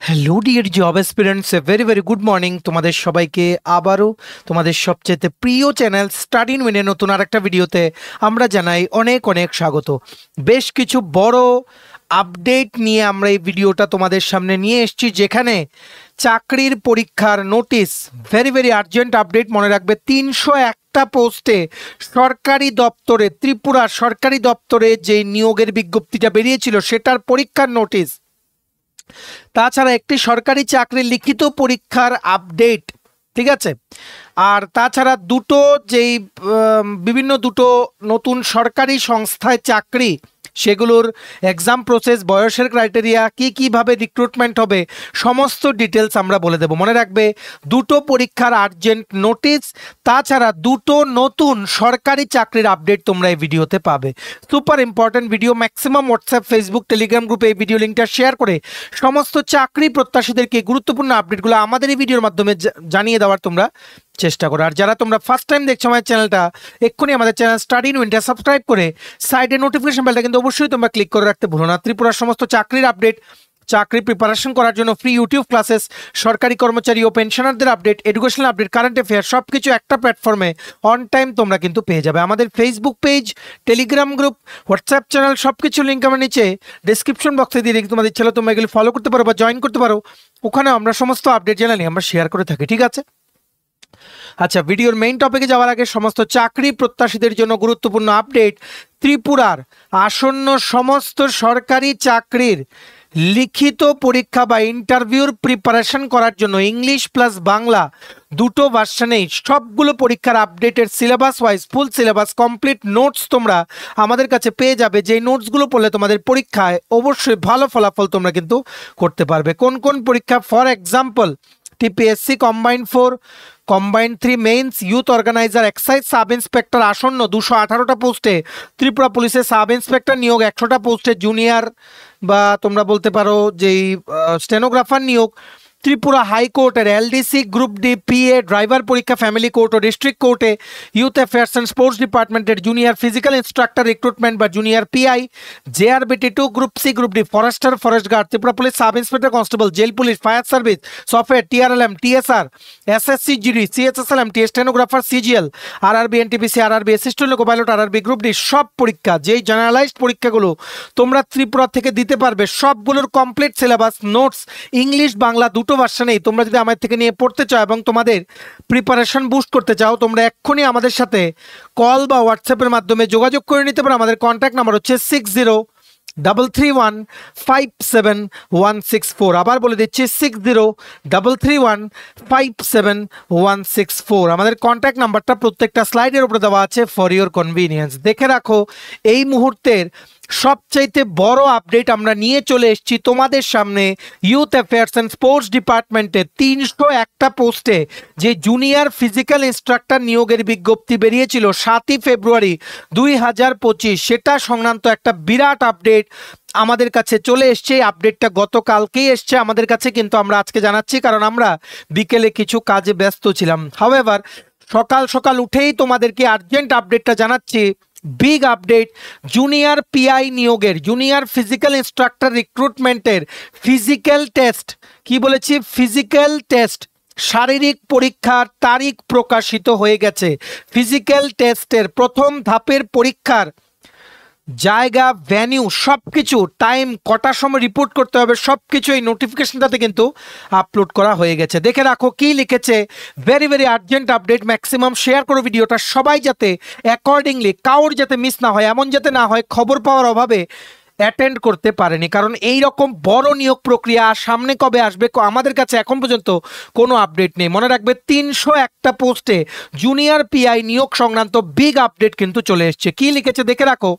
Hello dear job aspirants, a very very good morning তোমাদের সবাইকে। আবারও তোমাদের সবচেয়ে প্রিয় চ্যানেল স্টাডি ইন উইনের নতুন আরেকটা ভিডিওতে আমরা জানাই অনেক অনেক স্বাগত। বেশ কিছু বড় আপডেট নিয়ে আমরা এই ভিডিওটা তোমাদের সামনে নিয়ে এসেছি, যেখানে চাকরির পরীক্ষার notice, very very urgent update. মনে রাখবে 301টা পোস্টে সরকারি দপ্তরে, ত্রিপুরা সরকারি দপ্তরে যে নিয়োগের বিজ্ঞপ্তিটা বেরিয়েছিল সেটার পরীক্ষার নোটিশ, তাছাড়া একটি সরকারি চাকরির লিখিত পরীক্ষার আপডেট, ঠিক আছে। আর তাছাড়া বিভিন্ন দুটো নতুন সরকারি সংস্থায় চাকরি, সেগুলোর এক্সাম প্রসেস, বয়সের ক্রাইটেরিয়া, কিভাবে রিক্রুটমেন্ট হবে, সমস্ত ডিটেলস আমরা বলে দেব। মনে রাখবে দুটো পরীক্ষার আর্জেন্ট নোটিশ, তাছাড়া দুটো নতুন সরকারি চাকরির আপডেট তোমরা এই ভিডিওতে পাবে। Super important video. Maximum WhatsApp, Facebook, Telegram গ্রুপে এই ভিডিও লিঙ্কটা শেয়ার করে সমস্ত চাকরি প্রত্যাশীদেরকে গুরুত্বপূর্ণ আপডেটগুলো আমাদের এই ভিডিওর মাধ্যমে জানিয়ে দেওয়ার তোমরা চেষ্টা করো। আর যারা তোমরা ফার্স্ট টাইম দেখছো আমাদের চ্যানেলটা, এক্ষুনি আমাদের চ্যানেল স্টাডি ইন উইনটা সাবস্ক্রাইব করে সাইডে নোটিফিকেশন বেলটা কিন্তু অবশ্যই তোমরা ক্লিক করে রাখতে ভুলো না। ত্রিপুরার সমস্ত চাকরির আপডেট, চাকরি প্রিপারেশন করার জন্য ফ্রি ইউটিউব ক্লাসেস, সরকারি কর্মচারী ও পেনশনারদের update, educational update, current affair, সব কিছু একটা প্ল্যাটফর্মে অন টাইম তোমরা কিন্তু পেয়ে যাবে। আমাদের Facebook page, Telegram group, WhatsApp channel, সব কিছু লিঙ্ক আমরা নিচে ডিসক্রিপশন বক্সে দিয়ে রেখে তোমাদের ইচ্ছা হলে তোমরা এগুলো ফলো করতে পারো বা জয়েন করতে পারো। ওখানে আমরা সমস্ত আপডেট জানালি আমরা শেয়ার করে থাকি, ঠিক আছে। আচ্ছা, ভিডিওর মেইন টপিকে যাওয়ার আগে সমস্ত চাকরি প্রত্যাশীদের জন্য গুরুত্বপূর্ণ আপডেট। ত্রিপুরার আসন্ন সমস্ত সরকারি চাকরির লিখিত পরীক্ষা বা ইন্টারভিউর প্রিপারেশন করার জন্য ইংলিশ প্লাস বাংলা দুটো ভার্সনেই সবগুলো পরীক্ষার আপডেটের syllabus wise full syllabus complete notes তোমরা আমাদের কাছে পেয়ে যাবে। যেই নোটসগুলো পড়লে তোমাদের পরীক্ষায় অবশ্যই ভালো ফলাফল তোমরা কিন্তু করতে পারবে। কোন কোন পরীক্ষা? For example, TPSC combined 4, combined 3 mains, youth organiser, excise sub inspector আসন্ন 218টা পোস্টে, ত্রিপুরা পুলিশের সাব ইন্সপেক্টর নিয়োগ 100টা পোস্টে, জুনিয়র বা তোমরা বলতে পারো যেই স্টেনোগ্রাফার নিয়োগ, ত্রিপুরা হাইকোর্টের LDC, group D, PA, driver পরীক্ষা ফ্যামিলি কোর্ট ও ডিস্ট্রিক্ট কোর্টে, ইউথ অ্যাফেয়ার্স অ্যান্ড স্পোর্টস ডিপার্টমেন্টের জুনিয়র ফিজিক্যাল ইনস্ট্রাক্টর রিক্রুটমেন্ট বা junior PI, JRBT 2, group C, group D, forester, forest guard, Tripura police sub inspector constable, jail police, fire service, software, TRLM, TSR, SSC GD, CSSLM, T stenographer, CGL, RRB, NTPC, RRB assistant loco pilot, RRB group D, সব পরীক্ষা, যেই generalised পরীক্ষাগুলো তোমরা ত্রিপুরা থেকে দিতে পারবে, সবগুলোর complete syllabus notes English Bangla দুটো ভার্সনেই তোমরা যদি আমার থেকে নিয়ে পড়তে চাও এবং তোমাদের প্রিপারেশন বুস্ট করতে চাও, তোমরা এক্ষুনি আমাদের সাথে কল বা হোয়াটসঅ্যাপের মাধ্যমে যোগাযোগ করে নিতে পারো। আমাদের কন্ট্যাক্ট নাম্বার হচ্ছে 6033157164। আবার বলে দিচ্ছি 6033157164। আমাদের কন্ট্যাক্ট নাম্বারটা প্রত্যেকটা স্লাইডের উপরে দেওয়া আছে ফর ইওর কনভিনিয়েন্স। দেখে রাখো, এই মুহূর্তের সবচাইতে বড় আপডেট আমরা নিয়ে চলে এসেছি তোমাদের সামনে। ইউথ অ্যাফেয়ার্স অ্যান্ড স্পোর্টস ডিপার্টমেন্টে 301টা পোস্টে যে জুনিয়র ফিজিক্যাল ইনস্ট্রাক্টর নিয়োগের বিজ্ঞপ্তি বেরিয়েছিল 7ই ফেব্রুয়ারি 2025, সেটা সংক্রান্ত একটা বিরাট আপডেট আমাদের কাছে চলে এসছে। আপডেটটা গতকালকেই এসছে আমাদের কাছে, কিন্তু আমরা আজকে জানাচ্ছি কারণ আমরা বিকেলে কিছু কাজে ব্যস্ত ছিলাম। হাউএভার, সকাল সকাল উঠেই তোমাদেরকে আর্জেন্ট আপডেটটা জানাচ্ছি। বিগ আপডেট, জুনিয়র পিআই নিয়োগের, জুনিয়র ফিজিক্যাল ইনস্ট্রাক্টর রিক্রুটমেন্টের ফিজিক্যাল টেস্ট, কি বলেছি ফিজিক্যাল টেস্ট, শারীরিক পরীক্ষার তারিখ প্রকাশিত হয়ে গেছে। ফিজিক্যাল টেস্টের প্রথম ধাপের পরীক্ষার জায়গা, ভ্যানিউ, সব কিছু, টাইম, কটার সময় রিপোর্ট করতে হবে, সব কিছু এই নোটিফিকেশনটাতে কিন্তু আপলোড করা হয়ে গেছে। দেখে রাখো কি লিখেছে। Very very urgent update. Maximum share করো ভিডিওটা, সবাই যাতে অ্যাকর্ডিংলি, কাউর যাতে মিস না হয়, এমন যাতে না হয় খবর পাওয়ার অভাবে অ্যাটেন্ড করতে পারেনি। কারণ এই রকম বড় নিয়োগ প্রক্রিয়া সামনে কবে আসবে আমাদের কাছে এখন পর্যন্ত কোনো আপডেট নেই। মনে রাখবে 301টা পোস্টে জুনিয়র পিআই নিয়োগ সংক্রান্ত বিগ আপডেট কিন্তু চলে এসছে। কি লিখেছে দেখে রাখো।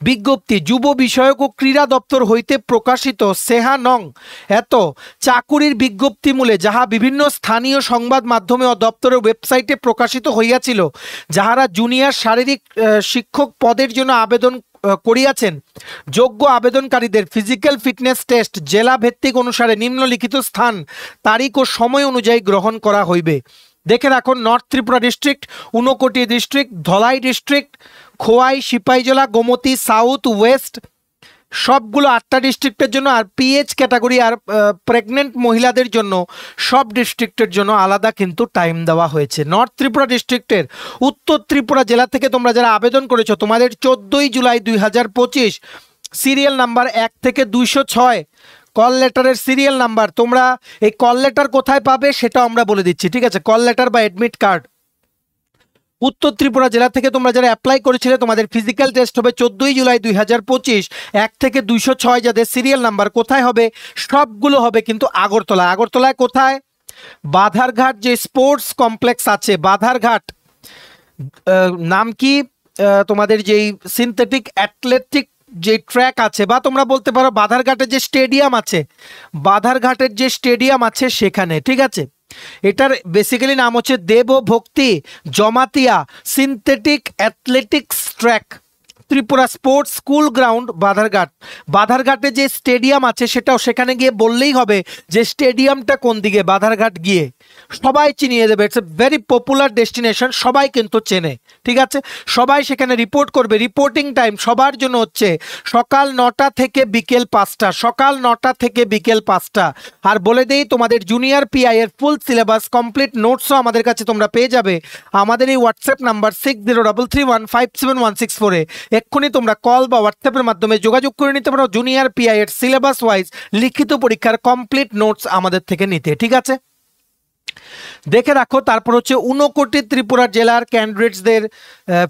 বিজ্ঞপ্তি, যুব বিষয়ক ও ক্রীড়া দপ্তর হইতে প্রকাশিত সেহা নং এত চাকুরির বিজ্ঞপ্তি মূলে যাহা বিভিন্ন স্থানীয় সংবাদ মাধ্যমে ও দপ্তরের ওয়েবসাইটে প্রকাশিত হইয়াছিল, যাহারা জুনিয়র শারীরিক শিক্ষক পদের জন্য আবেদন করিয়াছেন, যোগ্য আবেদনকারীদের ফিজিক্যাল ফিটনেস টেস্ট জেলা ভিত্তিক অনুসারে নিম্নলিখিত স্থান, তারিখ ও সময় অনুযায়ী গ্রহণ করা হইবে। দেখে রাখুন, north Tripura district, Unakoti district, Dhalai district, Khowai, Sepahijala, Gomati, south, west, সবগুলো 8টা ডিস্ট্রিক্টের জন্য, আর পিএইচ ক্যাটাগরি আর প্রেগনেন্ট মহিলাদের জন্য সব ডিস্ট্রিক্টের জন্য আলাদা কিন্তু টাইম দেওয়া হয়েছে। নর্থ ত্রিপুরা ডিস্ট্রিক্টের উত্তর ত্রিপুরা জেলা থেকে তোমরা যারা আবেদন করেছো, তোমাদের 14ই জুলাই 2025 সিরিয়াল নাম্বার 1 থেকে 206 কল লেটারের সিরিয়াল নাম্বার। তোমরা এই কল লেটার কোথায় পাবে সেটাও আমরা বলে দিচ্ছি, ঠিক আছে? কল লেটার বা অ্যাডমিট কার্ড উত্তর ত্রিপুরা জেলা থেকে তোমরা যারা অ্যাপ্লাই করেছিলে, তোমাদের ফিজিক্যাল টেস্ট হবে 14ই জুলাই 2025 1 থেকে 206 যাদের সিরিয়াল নাম্বার। কোথায় হবে? সবগুলো হবে কিন্তু আগরতলায়। আগরতলায় কোথায়? বাধারঘাট যে স্পোর্টস কমপ্লেক্স আছে, বাধারঘাট নাম কি তোমাদের যেই সিনথেটিক অ্যাথলেটিক যে ট্র্যাক আছে, বা তোমরা বলতে পারো বাধারঘাটের যে স্টেডিয়াম আছে, বাধারঘাটের যে স্টেডিয়াম আছে সেখানে, ঠিক আছে? এটার বেসিক্যালি নাম হচ্ছে Debbhakti Jamatia synthetic athletics track Tripura sports school ground Badharghat. বাধারঘাটে যে স্টেডিয়াম আছে সেটাও সেখানে গিয়ে বললেই হবে যে স্টেডিয়ামটা কোন দিকে, বাধারঘাট গিয়ে সবাই চিনিয়ে দেবে। It's a very popular destination, সবাই কিন্তু চেনে, ঠিক আছে? সবাই সেখানে রিপোর্ট করবে। রিপোর্টিং টাইম সবার জন্য হচ্ছে সকাল 9টা থেকে বিকেল 5টা, সকাল 9টা থেকে বিকেল 5টা। আর বলে দেই, তোমাদের জুনিয়র পিআই এর ফুল সিলেবাস কমপ্লিট নোটসও আমাদের কাছে তোমরা পেয়ে যাবে আমাদের এই হোয়াটসঅ্যাপ নাম্বার 6033157164-এ। এক্ষুনি তোমরা কল বা হোয়াটসঅ্যাপের মাধ্যমে যোগাযোগ করে নিতে পারো জুনিয়র পিআই এর সিলেবাস ওয়াইজ লিখিত পরীক্ষার কমপ্লিট নোটস আমাদের থেকে নিতে, ঠিক আছে? দেখে রাখো। তারপর হচ্ছে 59 ত্রিপুরা জেলার ক্যান্ডিডেটসদের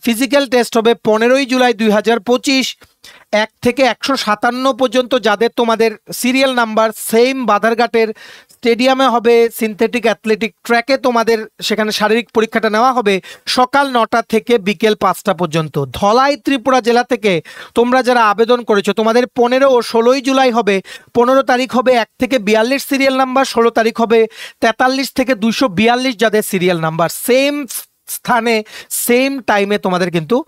ফিজিক্যাল টেস্ট হবে 15ই জুলাই 2025 1 থেকে 157 পর্যন্ত, যাদের তোমাদের সিরিয়াল নাম্বার সেম বাধারঘাটের স্টেডিয়ামে হবে, সিনথেটিক অ্যাথলেটিক ট্র্যাকে তোমাদের সেখানে শারীরিক পরীক্ষাটা নেওয়া হবে সকাল 9টা থেকে বিকেল 5টা পর্যন্ত। ধলাই ত্রিপুরা জেলা থেকে তোমরা যারা আবেদন করেছো, তোমাদের 15 ও 16ই জুলাই হবে। 15 তারিখ হবে 1 থেকে 42 সিরিয়াল নাম্বার, 16 তারিখ হবে 43 থেকে 242 যাদের সিরিয়াল নাম্বার। সেম স্থানে সেম টাইমে তোমাদের কিন্তু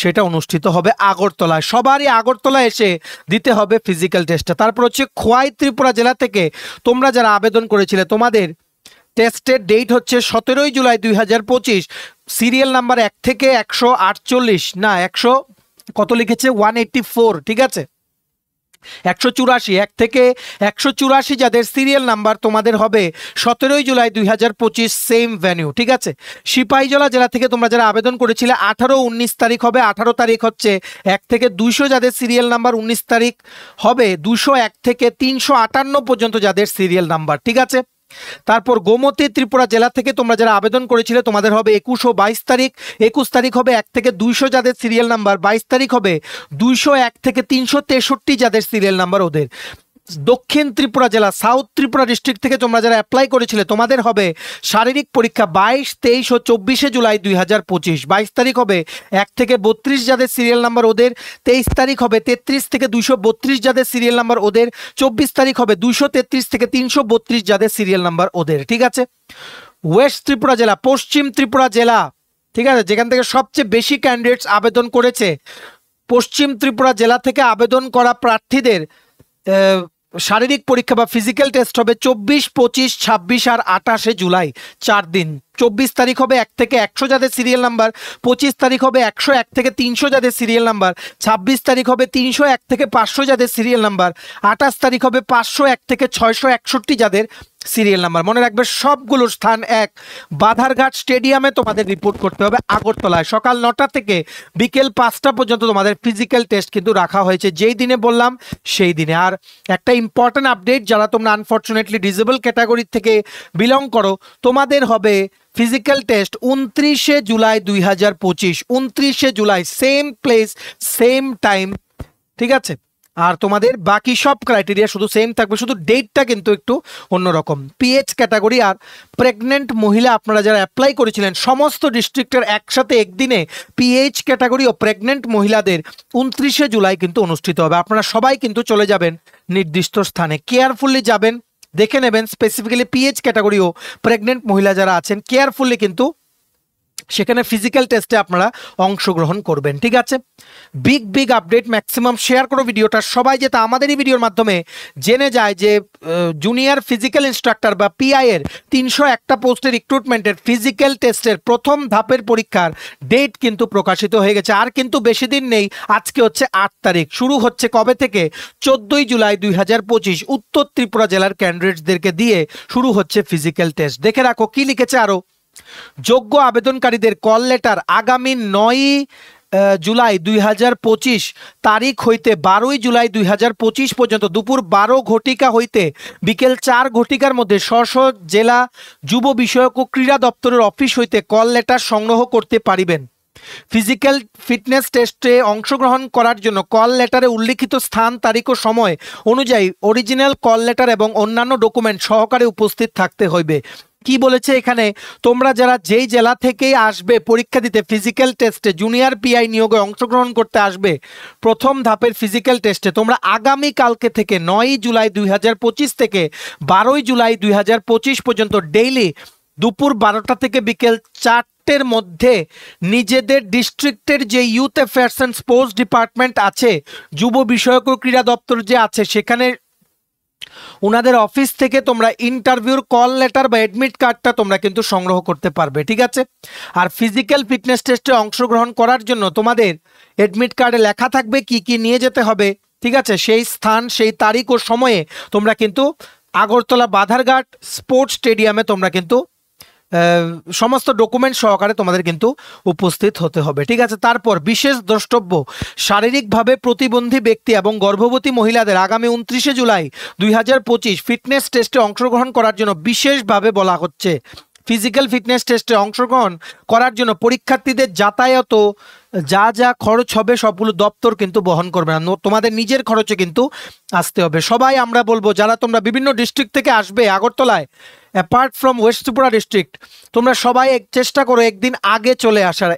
সেটা অনুষ্ঠিত হবে আগরতলায়। সবারই আগরতলায় এসে দিতে হবে ফিজিক্যাল টেস্টটা। তারপর হচ্ছে খোয়াই ত্রিপুরা জেলা থেকে তোমরা যারা আবেদন করেছিলে, তোমাদের টেস্টের ডেট হচ্ছে 17ই জুলাই 2025 সিরিয়াল নাম্বার 1 থেকে 148 না 100 কত লিখেছে 184, ঠিক আছে? 184 1 থেকে 184 যাদের সিরিয়াল নাম্বার তোমাদের হবে 17ই জুলাই 2025 সেম ভেন্যু, ঠিক আছে? সিপাহীজলা জেলা থেকে তোমরা যারা আবেদন করেছিলে 18 19 তারিখ হবে। 18 তারিখ হচ্ছে 1 থেকে 200 যাদের সিরিয়াল নাম্বার, 19 তারিখ হবে 201 থেকে 358 পর্যন্ত যাদের সিরিয়াল নাম্বার, ঠিক আছে? তারপর গোমতী ত্রিপুরা জেলা থেকে তোমরা যারা আবেদন করেছিলে, তোমাদের হবে 21 ও 22 তারিখ। 21 তারিখ হবে 1 থেকে 200 যাদের সিরিয়াল নাম্বার, 22 তারিখ হবে 201 থেকে 363 যাদের সিরিয়াল নাম্বার ওদের। দক্ষিণ ত্রিপুরা জেলা সাউথ ত্রিপুরা ডিস্ট্রিক্ট থেকে তোমরা যারা অ্যাপ্লাই করেছিলে, তোমাদের হবে শারীরিক পরীক্ষা 22, 23 ও 24 জুলাই 2025। 22 তারিখ হবে 1 থেকে 32 যাদের সিরিয়াল নাম্বার ওদের। 23 তারিখ হবে 33 থেকে 232 যাদের সিরিয়াল নাম্বার ওদের। 24 তারিখ হবে 233 থেকে 332 যাদের সিরিয়াল নাম্বার ওদের, ঠিক আছে? ওয়েস্ট ত্রিপুরা জেলা, পশ্চিম ত্রিপুরা জেলা, ঠিক আছে, যেখান থেকে সবচেয়ে বেশি ক্যান্ডিডেটস আবেদন করেছে, পশ্চিম ত্রিপুরা জেলা থেকে আবেদন করা প্রার্থীদের শারীরিক পরীক্ষা বা ফিজিক্যাল টেস্ট হবে 24, 25, 26 আর 28 জুলাই, 4 দিন। 24 তারিখ হবে 1 থেকে 100 যাদের সিরিয়াল নাম্বার। 25 তারিখ হবে 101 থেকে 300 যাদের সিরিয়াল নাম্বার। 26 তারিখ হবে 301 থেকে 500 যাদের সিরিয়াল নাম্বার। 28 তারিখ হবে 501 থেকে 661 যাদের সিরিয়াল নাম্বার। মনে রাখবে সবগুলোর স্থান এক, বাধারঘাট স্টেডিয়ামে তোমাদের রিপোর্ট করতে হবে আগরতলায়। সকাল 9টা থেকে বিকেল 5টা পর্যন্ত তোমাদের ফিজিক্যাল টেস্ট কিন্তু রাখা হয়েছে, যেই দিনে বললাম সেই দিনে। আর একটা ইম্পর্টেন্ট আপডেট, যারা তোমরা আনফর্চুনেটলি ডিসেবল ক্যাটাগরি থেকে বিলং করো, তোমাদের হবে physical test 29 July 2025, 29 July, same place same time, ঠিক আছে? আর তোমাদের বাকি সব ক্রাইটেরিয়া শুধু সেম থাকবে, শুধু ডেটটা কিন্তু একটু অন্যরকম। পিএইচ ক্যাটাগরি আর প্রেগনেন্ট মহিলা আপনারা যারা অ্যাপ্লাই করেছিলেন, সমস্ত ডিস্ট্রিক্টের একসাথে একদিনে পিএইচ ক্যাটাগরি ও প্রেগনেন্ট মহিলাদের 29 জুলাই কিন্তু অনুষ্ঠিত হবে। আপনারা সবাই কিন্তু চলে যাবেন নির্দিষ্ট স্থানে, কেয়ারফুলি যাবেন, দেখে নেবেন স্পেসিফিক্যালি পিএইচ ক্যাটাগরি ও প্রেগনেন্ট মহিলা যারা আছেন, কেয়ারফুলি কিন্তু সেখানে ফিজিক্যাল টেস্টে আপনারা অংশগ্রহণ করবেন। ঠিক আছে, বিগ আপডেট, ম্যাক্সিমাম শেয়ার করো ভিডিওটা, সবাই যাতে আমাদের এই ভিডিওর মাধ্যমে জেনে যায় যে জুনিয়র ফিজিক্যাল ইনস্ট্রাক্টর বা পিআই এর 301টা পোস্টের রিক্রুটমেন্টের ফিজিক্যাল টেস্টের প্রথম ধাপের পরীক্ষার ডেট কিন্তু প্রকাশিত হয়ে গেছে। আর কিন্তু বেশি দিন নেই, আজকে হচ্ছে 8 তারিখ, শুরু হচ্ছে কবে থেকে? 14ই জুলাই 2025 উত্তর ত্রিপুরা জেলার ক্যান্ডিডেটসদেরকে দিয়ে শুরু হচ্ছে ফিজিক্যাল টেস্ট। দেখে রাখো কি লিখেছে আরো, যোগ্য আবেদনকারীদের কল লেটার আগামী 9 জুলাই 2025 তারিখ হইতে 12 জুলাই 2025 পর্যন্ত দুপুর 12 ঘটিকা হইতে বিকেল 4 ঘটিকার মধ্যে স্ব জেলা যুব বিষয়ক ও ক্রীড়া দপ্তরের অফিস হইতে কল লেটার সংগ্রহ করতে পারিবেন। ফিজিক্যাল ফিটনেস টেস্টে অংশগ্রহণ করার জন্য কল লেটারে উল্লিখিত স্থান, তারিখ ও সময় অনুযায়ী অরিজিনাল কল লেটার এবং অন্যান্য ডকুমেন্ট সহকারে উপস্থিত থাকতে হইবে। কি বলেছে এখানে, তোমরা যারা যেই জেলা থেকেই আসবে পরীক্ষা দিতে ফিজিক্যাল টেস্টে, জুনিয়র পিআই নিয়োগে অংশগ্রহণ করতে আসবে প্রথম ধাপের ফিজিক্যাল টেস্টে, তোমরা আগামী কালকে থেকে 9 জুলাই 2025 থেকে 12 জুলাই 2025 পর্যন্ত ডেইলি দুপুর 12টা থেকে বিকেল 4টের মধ্যে নিজেদের ডিস্ট্রিক্টের যে youth affairs and sports department আছে, যুব বিষয়ক ও ক্রীড়া দপ্তর যে আছে, সেখানে ওনাদের অফিস থেকে তোমরা ইন্টারভিউর কল লেটার বা অ্যাডমিট কার্ডটা তোমরা কিন্তু সংগ্রহ করতে পারবে। ঠিক আছে, আর ফিজিক্যাল ফিটনেস টেস্টে অংশগ্রহণ করার জন্য তোমাদের অ্যাডমিট কার্ডে লেখা থাকবে কি কি নিয়ে যেতে হবে। ঠিক আছে, সেই স্থান, সেই তারিখ ও সময়ে তোমরা কিন্তু আগরতলা বাধারঘাট স্পোর্টস স্টেডিয়ামে তোমরা কিন্তু সমস্ত ডকুমেন্ট সহকারে তোমাদের কিন্তু উপস্থিত হতে হবে। ঠিক আছে, তারপর বিশেষ দ্রষ্টব্য, শারীরিকভাবে প্রতিবন্ধী ব্যক্তি এবং গর্ভবতী মহিলাদের আগামী 29 জুলাই 2025 ফিটনেস টেস্টে অংশগ্রহণ করার জন্য বিশেষভাবে বলা হচ্ছে। ফিজিক্যাল ফিটনেস টেস্টে অংশগ্রহণ করার জন্য পরীক্ষার্থীদের যাতায়াত যা যা খরচ হবে সবগুলো দপ্তর কিন্তু বহন করবে না, তোমাদের নিজের খরচে কিন্তু আসতে হবে। সবাই আমরা বলবো যারা তোমরা বিভিন্ন ডিস্ট্রিক্ট থেকে আসবে আগরতলায়, apart from West Tripura district, তোমরা সবাই চেষ্টা করো একদিন আগে চলে আসার,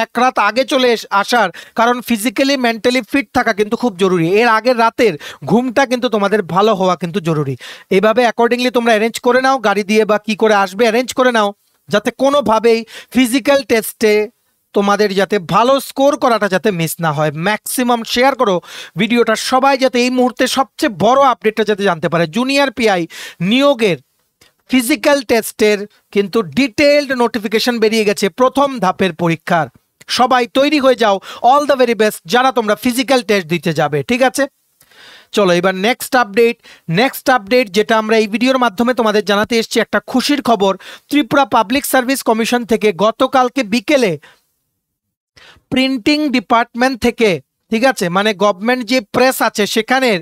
এক রাত আগে চলে আসার, কারণ ফিজিক্যালি মেন্টালি ফিট থাকা কিন্তু খুব জরুরি। এর আগের রাতের ঘুমটা কিন্তু তোমাদের ভালো হওয়া কিন্তু জরুরি। এইভাবে অ্যাকর্ডিংলি তোমরা অ্যারেঞ্জ করে নাও, গাড়ি দিয়ে বা কি করে আসবে অ্যারেঞ্জ করে নাও, যাতে কোনোভাবেই ফিজিক্যাল টেস্টে তোমাদের যাতে ভালো স্কোর করাটা যাতে মিস না হয়। ম্যাক্সিমাম শেয়ার করো ভিডিওটা, সবাই যাতে এই মুহূর্তে সবচেয়ে বড় আপডেটটা যাতে জানতে পারে। জুনিয়র পিআই নিয়োগের ফিজিক্যাল টেস্টের কিন্তু ডিটেইলড নোটিফিকেশন বেরিয়ে গেছে প্রথম ধাপের পরীক্ষার। সবাই তৈরি হয়ে যাও, অল দ্য ভেরি বেস্ট যারা তোমরা ফিজিক্যাল টেস্ট দিতে যাবে। ঠিক আছে, চলো এবার নেক্সট আপডেট যেটা আমরা এই ভিডিওর মাধ্যমে তোমাদের জানাতে এসেছি, একটা খুশির খবর। ত্রিপুরা পাবলিক সার্ভিস কমিশন থেকে গতকালকে বিকেলে প্রিন্টিং ডিপার্টমেন্ট থেকে, ঠিক আছে, মানে গভর্নমেন্ট যে প্রেস আছে সেখানের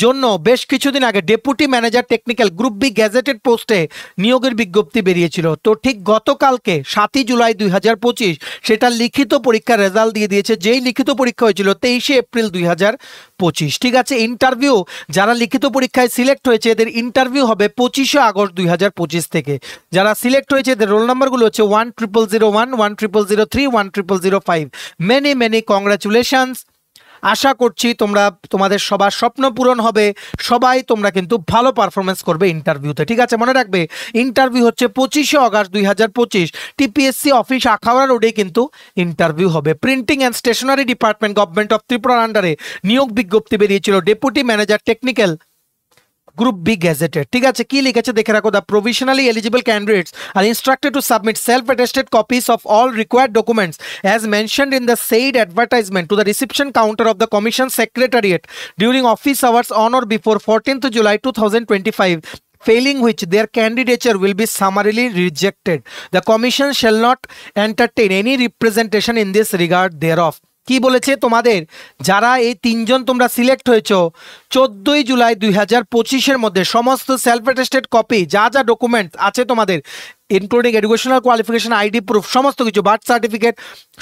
জন্য বেশ কিছুদিন আগে deputy manager technical group B gazetted পোস্টে নিয়োগের বিজ্ঞপ্তি বেরিয়েছিল। তো ঠিক গতকালকে 7 জুলাই 2025 সেটা লিখিত পরীক্ষার রেজাল্ট দিয়ে দিয়েছে। যেই লিখিত পরীক্ষা হয়েছিল 23 এপ্রিল 2025। ঠিক আছে, ইন্টারভিউ যারা লিখিত পরীক্ষায় সিলেক্ট হয়েছে এদের ইন্টারভিউ হবে 25 আগস্ট 2025 থেকে। যারা সিলেক্ট হয়েছে এদের রোল নাম্বারগুলো হচ্ছে 10001, 10003, 10005। Many congratulations. আশা করছি তোমাদের সবার স্বপ্ন পূরণ হবে, সবাই তোমরা কিন্তু ভালো পারফরমেন্স করবে ইন্টারভিউতে। ঠিক আছে, মনে রাখবে ইন্টারভিউ হচ্ছে 25 আগস্ট 2025 টিপিএসসি অফিস আখাউড়া রোডে কিন্তু ইন্টারভিউ হবে। Printing and stationery department government of ত্রিপুরার আন্ডারে নিয়োগ বিজ্ঞপ্তি বেরিয়েছিল deputy manager technical group B gazetted. ঠিক আছে, কি লিখেছে দেখে রাখো। The provisionally eligible candidates are instructed to submit self attested copies of all required documents as mentioned in the said advertisement to the reception counter of the commission secretariat during office hours on or before 14th July 2025, failing which their candidature will be summarily rejected. The commission shall not entertain any representation in this regard thereof. কি বলেছে, তোমাদের যারা এই তিনজন তোমরা select হয়েছো 14 জুলাই 2025 মধ্যে সমস্ত সেলফ অ্যাটেস্টেড কপি যা যা ডকুমেন্টস আছে তোমাদের, including educational qualification, ID proof, সমস্ত কিছু, বার্থ সার্টিফিকেট,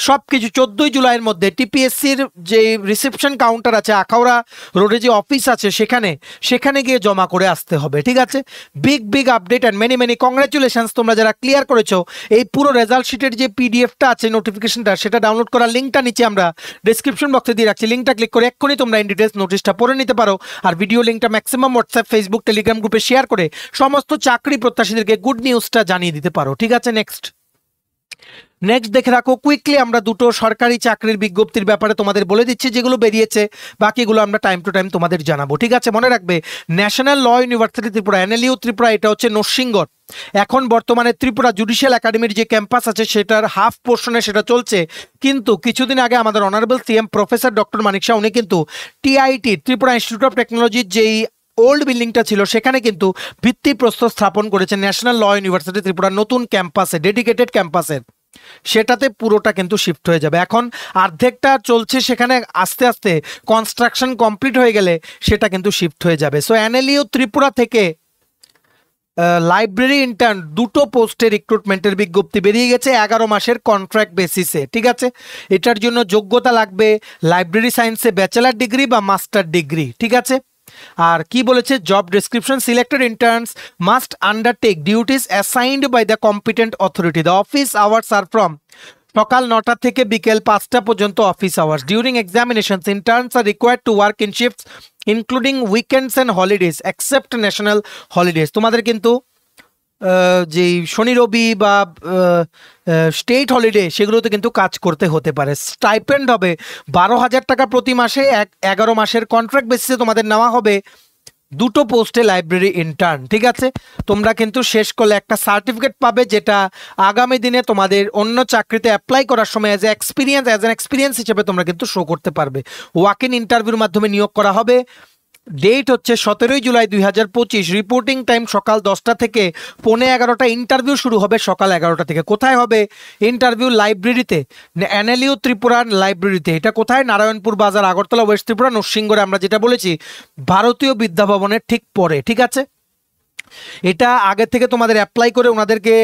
সব কিছু 14 জুলাইয়ের মধ্যে টিপিএসসির যে রিসেপশন কাউন্টার আছে আখাউড়া রোডে যে অফিস আছে সেখানে গিয়ে জমা করে আসতে হবে। ঠিক আছে, big update and many congratulations. তোমরা যারা ক্লিয়ার করেছো এই পুরো রেজাল্ট শিটের যে পিডিএফটা আছে নোটিফিকেশনটা, সেটা ডাউনলোড করার লিঙ্কটা নিচে আমরা ডিসক্রিপশন বক্সে দিয়ে রাখছি। লিঙ্কটা ক্লিক করে এক্ষুনি তোমরা ইন ডিটেলস নোটিশটা পড়ে নিতে পারো। আর ভিডিও লিঙ্কটা ম্যাক্সিমাম হোয়াটসঅ্যাপ, ফেসবুক, টেলিগ্রাম গ্রুপে শেয়ার করে সমস্ত চাকরি প্রত্যাশীদেরকে গুড নিউজটা জানিয়ে দিতে পারো। ঠিক আছে, নেক্সট নেক্সট দেখে রাখো, কুইকলি আমরা দুটো সরকারি চাকরির বিজ্ঞপ্তির ব্যাপারে তোমাদের বলে দিচ্ছি, যেগুলো বেরিয়েছে, বাকিগুলো আমরা টাইম টু টাইম তোমাদের জানাবো। ঠিক আছে, মনে রাখবে national law university Tripura, NLU Tripura, এটা হচ্ছে নরসিংগড়। এখন বর্তমানে ত্রিপুরা জুডিশিয়াল একাডেমির যে ক্যাম্পাস আছে সেটার হাফ পোর্শনে সেটা চলছে, কিন্তু কিছুদিন আগে আমাদের অনারেবল CM প্রফেসর ডক্টর মানিক শাহ উনি কিন্তু TIT ত্রিপুরা ইনস্টিটিউট অফ টেকনোলজির যেই ওল্ড বিল্ডিংটা ছিল সেখানে কিন্তু ভিত্তিপ্রস্তর স্থাপন করেছেন ন্যাশনাল ল ইউনিভার্সিটি ত্রিপুরা নতুন ক্যাম্পাসে, ডেডিকেটেড ক্যাম্পাসে। সেটাতে পুরোটা কিন্তু শিফট হয়ে যাবে। এখন অর্ধেকটা চলছে, সেখানে আস্তে আস্তে কনস্ট্রাকশন কমপ্লিট হয়ে গেলে সেটা কিন্তু শিফট হয়ে যাবে। সো NLU ত্রিপুরা থেকে লাইব্রেরি ইন্টার্ন দুটো পোস্টে রিক্রুটমেন্টের বিজ্ঞপ্তি বেরিয়ে গেছে 11 মাসের কন্ট্রাক্ট বেসিসে। ঠিক আছে, এটার জন্য যোগ্যতা লাগবে লাইব্রেরি সায়েন্সে ব্যাচেলার ডিগ্রি বা মাস্টার ডিগ্রি। ঠিক আছে, আর কি বলেছে job description, selected interns must undertake duties assigned by the competent authority. The office hours are from সকাল 9টা থেকে বিকেল 5টা পর্যন্ত office hours. During examinations interns are required to work in shifts including weekends and holidays except national holidays. তোমাদের কিন্তু যেই শনি রবি বা স্টেট হলিডে সেগুলোতে কিন্তু কাজ করতে হতে পারে। স্টাইপেন্ড হবে 12,000 টাকা প্রতি মাসে, 11 মাসের কন্ট্রাক্ট বেসিসে তোমাদের নেওয়া হবে দুটো পোস্টে লাইব্রেরি ইন্টার্ন। ঠিক আছে, তোমরা কিন্তু শেষ করলে একটা সার্টিফিকেট পাবে, যেটা আগামী দিনে তোমাদের অন্য চাকরিতে অ্যাপ্লাই করার সময় অ্যাজ অ্যান এক্সপিরিয়েন্স হিসেবে তোমরা কিন্তু শো করতে পারবে। ওয়াক ইন ইন্টারভিউর মাধ্যমে নিয়োগ করা হবে। ডেট হচ্ছে 17 জুলাই 2025। রিপোর্টিং টাইম সকাল 10টা থেকে 11:15। ইন্টারভিউ শুরু হবে সকাল 11টা থেকে। কোথায় হবে ইন্টারভিউ? লাইব্রেরিতে, NLU ত্রিপুরার লাইব্রেরিতে। এটা কোথায়? নারায়ণপুর বাজার, আগরতলা, ওয়েস্ট ত্রিপুরা, নরসিংগড়ে। আমরা যেটা বলেছি ভারতীয় বিদ্যাভবনের ঠিক পরে। ঠিক আছে, এটা আগে থেকে তোমাদের অ্যাপ্লাই করে ওনাদেরকে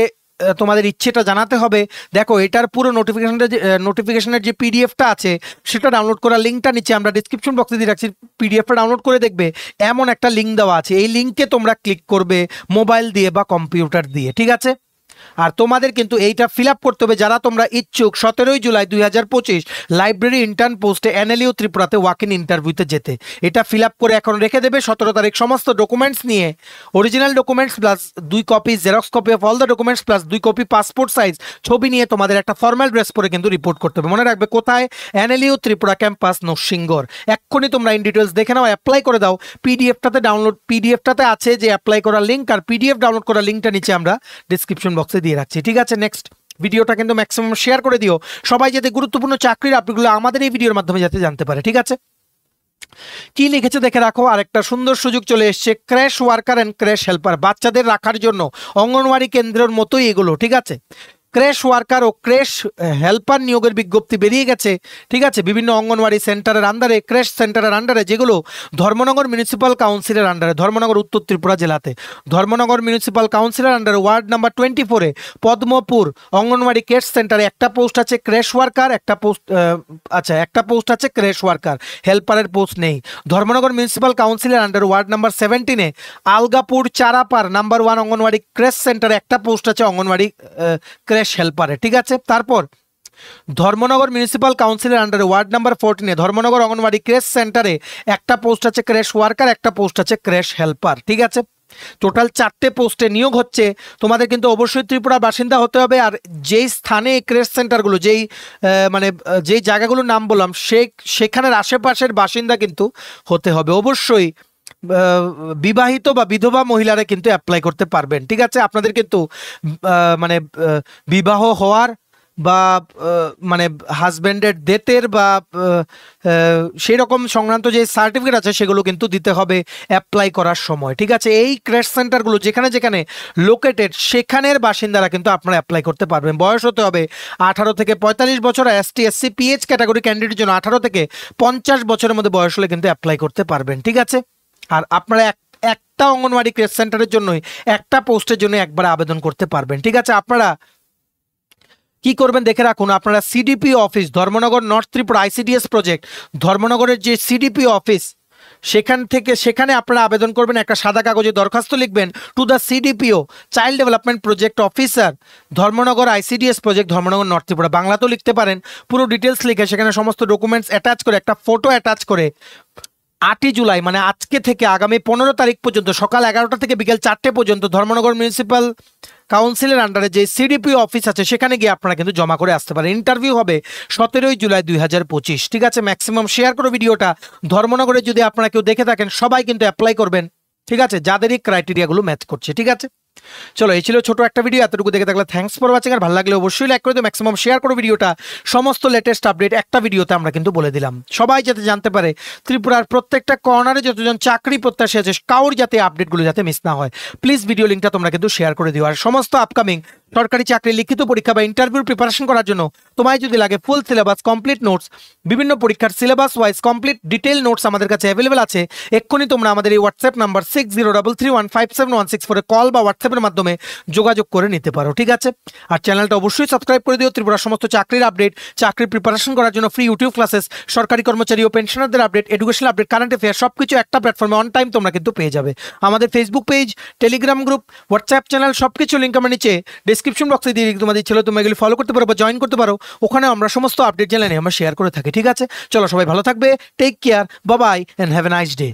তোমাদের ইচ্ছেটা জানাতে হবে। দেখো, এটার পুরো নোটিফিকেশনের যে পিডিএফটা আছে সেটা ডাউনলোড করার লিঙ্কটা নিচে আমরা ডিসক্রিপশন বক্সে দিয়ে রাখছি। পিডিএফটা ডাউনলোড করে দেখবে এমন একটা লিঙ্ক দেওয়া আছে, এই লিঙ্কে তোমরা ক্লিক করবে মোবাইল দিয়ে বা কম্পিউটার দিয়ে। ঠিক আছে, আর তোমাদের কিন্তু এইটা ফিল আপ করতে হবে যারা তোমরা ইচ্ছুক 17 জুলাই 2025 লাইব্রেরি ইন্টার্ন পোস্টে NLU ত্রিপুরাতে ওয়াক ইন ইন্টারভিউতে যেতে। এটা ফিল আপ করে এখন রেখে দেবে। 17 তারিখ সমস্ত ডকুমেন্টস নিয়ে, original documents plus 2 copy xerox copy of all the documents plus 2 copy passport size ছবি নিয়ে তোমাদের একটা ফর্মাল ড্রেস পরে কিন্তু রিপোর্ট করতে হবে। মনে রাখবে কোথায়? NLU Tripura campus, Narsingarh. এক্ষুনি তোমরা ইন ডিটেলস দেখে নাও, অ্যাপ্লাই করে দাও। পিডিএফটাতে আছে যে অ্যাপ্লাই করার লিঙ্ক, আর PDF ডাউনলোড করার লিঙ্কটা নিচে আমরা ডিসক্রিপশন বক্সে দিয়ে রাখছি। ঠিক আছে, নেক্সট ভিডিওটা কিন্তু ম্যাক্সিমাম শেয়ার করে দিও সবাই, যাতে গুরুত্বপূর্ণ চাকরির আপডেটগুলো আমাদের এই ভিডিওর মাধ্যমে যাতে জানতে পারে। ঠিক আছে, কি লিখেছে দেখে রাখো। আরেকটা সুন্দর সুযোগ চলে এসছে, crash worker and crash helper. বাচ্চাদের রাখার জন্য অঙ্গনওয়াড়ি কেন্দ্রের মতোই এগুলো। ঠিক আছে, ক্র্যাশ ওয়ার্কার ও ক্র্যাশ হেল্পার নিয়োগের বিজ্ঞপ্তি বেরিয়ে গেছে। ঠিক আছে, বিভিন্ন অঙ্গনওয়াড়ি সেন্টারের আন্ডারে, ক্র্যাশ সেন্টারের আন্ডারে, যেগুলো ধর্মনগর মিউনিসিপ্যাল কাউন্সিলের আন্ডারে, ধর্মনগর উত্তর ত্রিপুরা জেলাতে ধর্মনগর মিউনিসিপ্যাল কাউন্সিলের আন্ডারে ওয়ার্ড নাম্বার 24-এ পদ্মপুর অঙ্গনওয়াড়ি ক্র্যাশ সেন্টারে একটা পোস্ট আছে ক্র্যাশ ওয়ার্কার, একটা পোস্ট আছে ক্র্যাশ ওয়ার্কার, হেল্পারের পোস্ট নেই। ধর্মনগর মিউনিসিপ্যাল কাউন্সিলের আন্ডারে ওয়ার্ড নাম্বার 17-এ আলগাপুর চারাপার নাম্বার 1 অঙ্গনওয়াড়ি ক্র্যাশ সেন্টারে একটা পোস্ট আছে অঙ্গনওয়াড়ি ক্র্যাশ হেল্পারে। ঠিক আছে, তারপর ধর্মনগর মিউনিসিপ্যাল কাউন্সিলের আন্ডারে ওয়ার্ড নাম্বার 14-এ ধর্মনগর অঙ্গনওয়াড়ি ক্র্যাশ সেন্টারে একটা পোস্ট আছে ক্র্যাশ ওয়ার্কার, একটা পোস্ট আছে ক্র্যাশ হেল্পার। ঠিক আছে, টোটাল 4টে পোস্টে নিয়োগ হচ্ছে। তোমাদের কিন্তু অবশ্যই ত্রিপুরা বাসিন্দা হতে হবে, আর যেই স্থানে ক্র্যাশ সেন্টারগুলো, যেই জায়গাগুলোর নাম বললাম সেখানের আশেপাশের বাসিন্দা কিন্তু হতে হবে। অবশ্যই বিবাহিত বা বিধবা মহিলারা কিন্তু অ্যাপ্লাই করতে পারবেন। ঠিক আছে, আপনাদের কিন্তু বিবাহ হওয়ার বা হাজব্যান্ডের ডেথের বা সেই রকম সংক্রান্ত যে সার্টিফিকেট আছে সেগুলো কিন্তু দিতে হবে অ্যাপ্লাই করার সময়। ঠিক আছে, এই ক্র্যাশ সেন্টারগুলো যেখানে যেখানে লোকেটেড সেখানের বাসিন্দারা কিন্তু আপনারা অ্যাপ্লাই করতে পারবেন। বয়স হতে হবে 18 থেকে 45 বছর, ST SC PH ক্যাটাগরি ক্যান্ডিডেটের জন্য 18 থেকে 50 বছরের মধ্যে বয়স হলে কিন্তু অ্যাপ্লাই করতে পারবেন। ঠিক আছে, আর আপনারা একটা অঙ্গনওয়াড়ি ক্র্যাশ সেন্টারের জন্যই একটা পোস্টের জন্য একবার আবেদন করতে পারবেন। ঠিক আছে, আপনারা কি করবেন দেখে রাখুন। আপনারা CDP office, Dharmanagar north Tripura ICDS project, ধর্মনগরের যে CDP অফিস সেখানে আপনারা আবেদন করবেন। একটা সাদা কাগজে দরখাস্ত লিখবেন, to the CDPO child development project officer Dharmanagar ICDS project Dharmanagar north Tripura. বাংলাতেও লিখতে পারেন, পুরো ডিটেলস লিখে সেখানে সমস্ত ডকুমেন্টস অ্যাটাচ করে, একটা ফটো অ্যাটাচ করে 8 জুলাই মানে আজকে থেকে আগামী 15 তারিখ পর্যন্ত সকাল 11টা থেকে বিকেল 4টে পর্যন্ত ধর্মনগর মিউনিসিপ্যাল কাউন্সিলের আন্ডারে যে সিডিপি অফিস আছে সেখানে গিয়ে আপনারা কিন্তু জমা করে আসতে পারেন। ইন্টারভিউ হবে 17 জুলাই 2025। ঠিক আছে, ম্যাক্সিমাম শেয়ার করো ভিডিওটা। ধর্মনগরে যদি আপনারা কেউ দেখে থাকেন সবাই কিন্তু অ্যাপ্লাই করবেন, ঠিক আছে, যাদেরই ক্রাইটেরিয়াগুলো ম্যাচ করছে। ঠিক আছে, চলো এই ছিল ছোট একটা ভিডিও। এতটুকু দেখে থাকলে থ্যাঙ্কস ফর ওয়াচিং। আর ভালো লাগলে অবশ্যই লাইক করে দিও, ম্যাক্সিমাম শেয়ার করো ভিডিওটা। সমস্ত লেটেস্ট আপডেট একটা ভিডিওতে আমরা কিন্তু বলে দিলাম, সবাই যাতে জানতে পারে ত্রিপুরার প্রত্যেকটা কর্নারে যতজন চাকরি প্রত্যাশী আছে কাউর যাতে আপডেটগুলো যাতে মিস না হয়। প্লিজ ভিডিও লিঙ্কটা তোমরা কিন্তু শেয়ার করে দিও। আর সমস্ত আপকামিং সরকারি চাকরির লিখিত পরীক্ষা বা ইন্টারভিউর প্রিপারেশন করার জন্য তোমায় যদি লাগে ফুল সিলেবাস, কমপ্লিট নোটস, বিভিন্ন পরীক্ষার syllabus wise complete detail notes আমাদের কাছে অ্যাভেলেবেল আছে। এক্ষুনি তোমরা আমাদের এই হোয়াটসঅ্যাপ নাম্বার 6033157164 কল বা হোয়াটসঅ্যাপের মাধ্যমে যোগাযোগ করে নিতে পারো। ঠিক আছে, আর চ্যানেলটা অবশ্যই সাবস্ক্রাইব করে দিও। ত্রিপুরার সমস্ত চাকরির আপডেট, চাকরির প্রিপারেশন করার জন্য ফ্রি ইউটিউব ক্লাসেস, সরকারি কর্মচারী ও পেনশনারদের update, educational update, current affair সবকিছু একটা প্ল্যাটফর্মে অন টাইম তোমরা কিন্তু পেয়ে যাবে। আমাদের Facebook page, Telegram group, WhatsApp channel সবকিছু লিঙ্ক আমার নিচে ডিসক্রিপশন বক্সে দিয়ে তোমাদের ছিল, তোমরা এগুলি ফলো করতে পারো বা জয়েন করতে পারো। ওখানে আমরা সমস্ত আপডেট চ্যানেলে আমরা শেয়ার করে থাকি। ঠিক আছে, চলো সবাই ভালো থাকবে, take care, bye bye and have a nice day.